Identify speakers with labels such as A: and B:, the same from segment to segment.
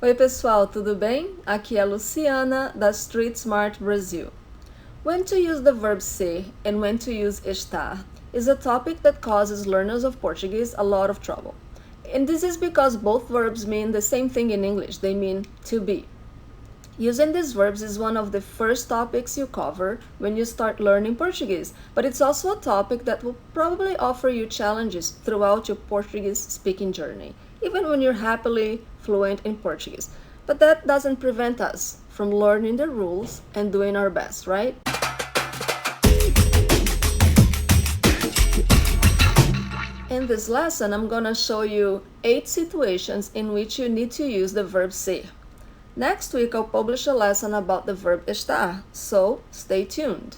A: Oi pessoal, tudo bem? Aqui é a Luciana da Street Smart Brazil. When to use the verb ser and when to use estar is a topic that causes learners of Portuguese a lot of trouble. And this is because both verbs mean the same thing in English, they mean to be. Using these verbs is one of the first topics you cover when you start learning Portuguese, but it's also a topic that will probably offer you challenges throughout your Portuguese speaking journey, even when you're happily fluent in Portuguese. But that doesn't prevent us from learning the rules and doing our best, right? In this lesson, I'm gonna show you 8 situations in which you need to use the verb ser. Next week, I'll publish a lesson about the verb estar, so stay tuned.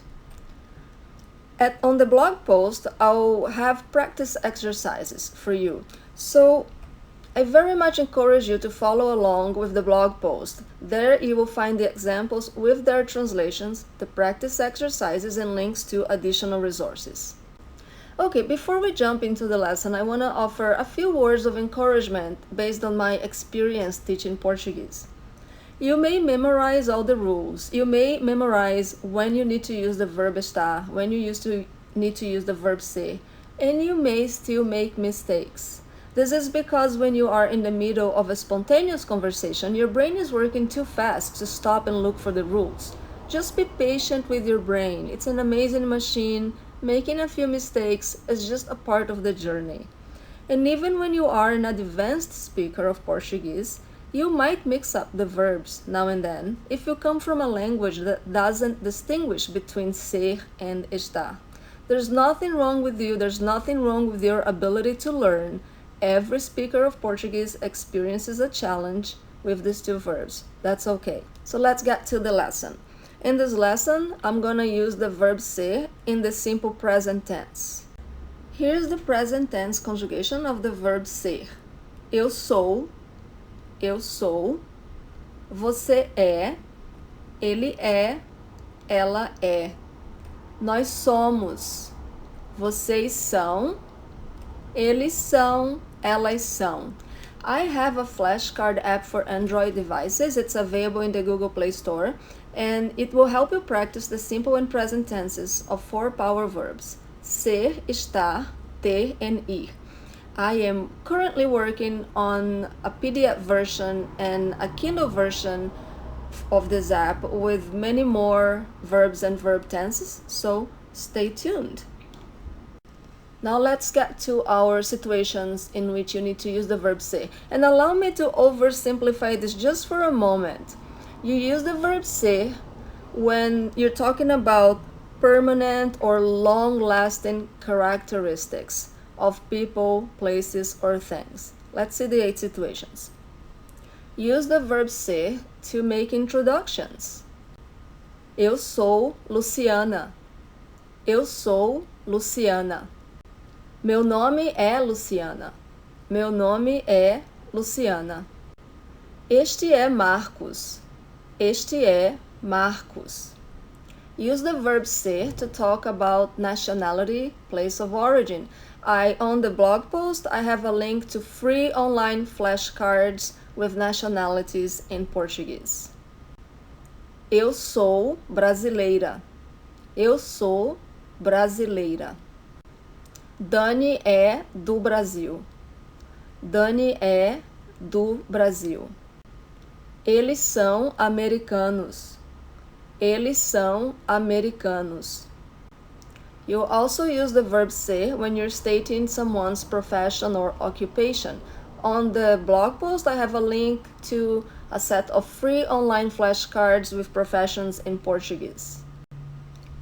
A: On the blog post, I'll have practice exercises for you. So I very much encourage you to follow along with the blog post. There you will find the examples with their translations, the practice exercises, and links to additional resources. Okay, before we jump into the lesson, I want to offer a few words of encouragement based on my experience teaching Portuguese. You may memorize all the rules. You may memorize when you need to use the verb estar, when you need to use the verb ser, and you may still make mistakes. This is because when you are in the middle of a spontaneous conversation, your brain is working too fast to stop and look for the rules. Just be patient with your brain. It's an amazing machine. Making a few mistakes is just a part of the journey. And even when you are an advanced speaker of Portuguese, you might mix up the verbs now and then if you come from a language that doesn't distinguish between ser and estar. There's nothing wrong with you, there's nothing wrong with your ability to learn. Every speaker of Portuguese experiences a challenge with these two verbs. That's okay. So let's get to the lesson. In this lesson, I'm gonna use the verb ser in the simple present tense. Here's the present tense conjugation of the verb ser. Eu sou, você é, ele é, ela é. Nós somos, vocês são, eles são, elas são. I have a flashcard app for Android devices. It's available in the Google Play Store, and it will help you practice the simple and present tenses of 4 power verbs: ser, estar, ter, and ir. I am currently working on a PDF version and a Kindle version of this app with many more verbs and verb tenses, so stay tuned. Now let's get to our situations in which you need to use the verb ser. And allow me to oversimplify this just for a moment. You use the verb ser when you're talking about permanent or long-lasting characteristics of people, places, or things. Let's see the 8 situations. Use the verb ser to make introductions. Eu sou Luciana. Eu sou Luciana. Meu nome é Luciana. Meu nome é Luciana. Este é Marcos. Este é Marcos. Use the verb ser to talk about nationality, place of origin. On the blog post, I have a link to free online flashcards with nationalities in Portuguese. Eu sou brasileira. Eu sou brasileira. Dani é do Brasil. Dani é do Brasil. Eles são americanos. Eles são americanos. You also use the verb ser when you're stating someone's profession or occupation. On the blog post, I have a link to a set of free online flashcards with professions in Portuguese.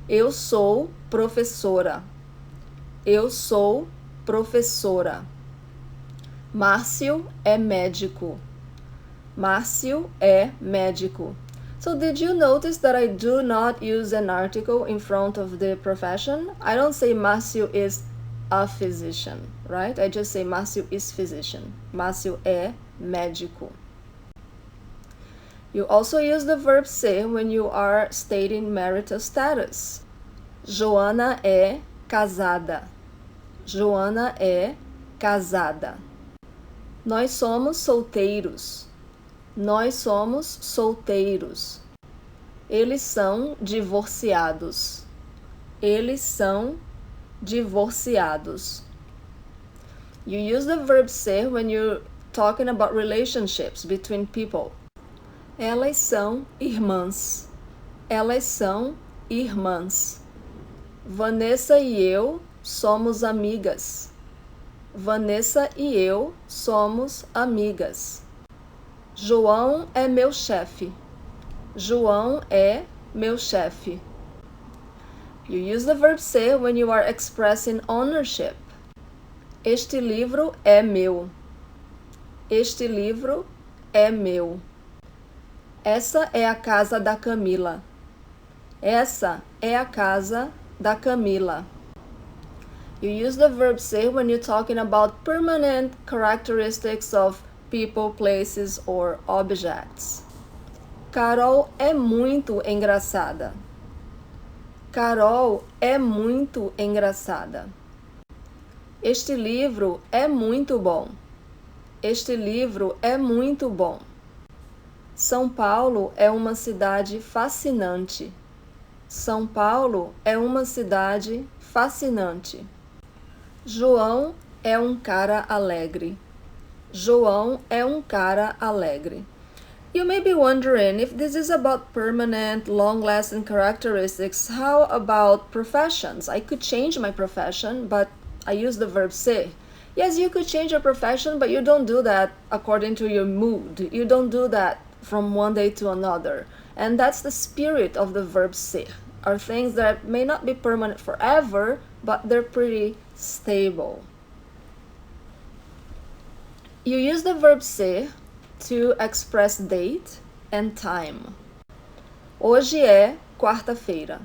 A: Eu sou professora. Eu sou professora. Márcio é médico. Márcio é médico. So did you notice that I do not use an article in front of the profession? I don't say Márcio is a physician, right? I just say Márcio is physician. Márcio é médico. You also use the verb ser when you are stating marital status. Joana é casada. Joana é casada. Nós somos solteiros. Nós somos solteiros. Eles são divorciados. Eles são divorciados. You use the verb ser when you're talking about relationships between people. Elas são irmãs. Elas são irmãs. Vanessa e eu somos amigas. Vanessa e eu somos amigas. João é meu chefe. João é meu chefe. You use the verb ser when you are expressing ownership. Este livro é meu. Este livro é meu. Essa é a casa da Camila. Essa é a casa da Camila. You use the verb ser when you're talking about permanent characteristics of people, places, or objects. Carol é muito engraçada. Carol é muito engraçada. Este livro é muito bom. Este livro é muito bom. São Paulo é uma cidade fascinante. São Paulo é uma cidade fascinante. João é um cara alegre. João é um cara alegre. You may be wondering if this is about permanent, long-lasting characteristics. How about professions? I could change my profession, but I use the verb ser. Yes, you could change your profession, but you don't do that according to your mood. You don't do that from one day to another. And that's the spirit of the verb ser. Are things that may not be permanent forever, but they're pretty stable. You use the verb ser to express date and time. Hoje é quarta-feira.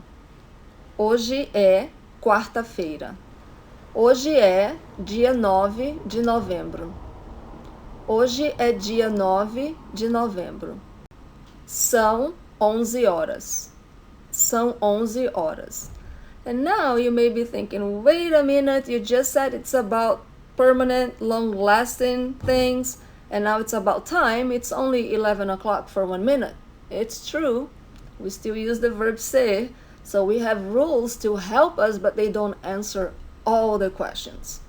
A: Hoje é quarta-feira. Hoje é dia 9 de novembro. Hoje é dia 9 de novembro. São 11 horas. São 11 horas. And now you may be thinking, wait a minute, you just said it's about permanent, long-lasting things, and now it's about time. It's only 11 o'clock for 1 minute. It's true. We still use the verb ser, so we have rules to help us, but they don't answer all the questions.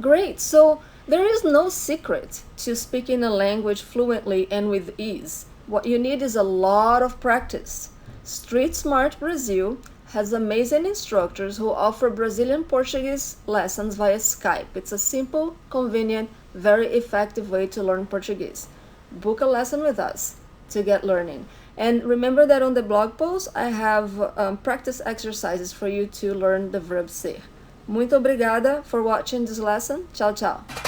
A: Great, so there is no secret to speaking a language fluently and with ease. What you need is a lot of practice. Street Smart Brazil has amazing instructors who offer Brazilian Portuguese lessons via Skype. It's a simple, convenient, very effective way to learn Portuguese. Book a lesson with us to get learning. And remember that on the blog post, I have practice exercises for you to learn the verb ser. Muito obrigada for watching this lesson. Tchau, tchau.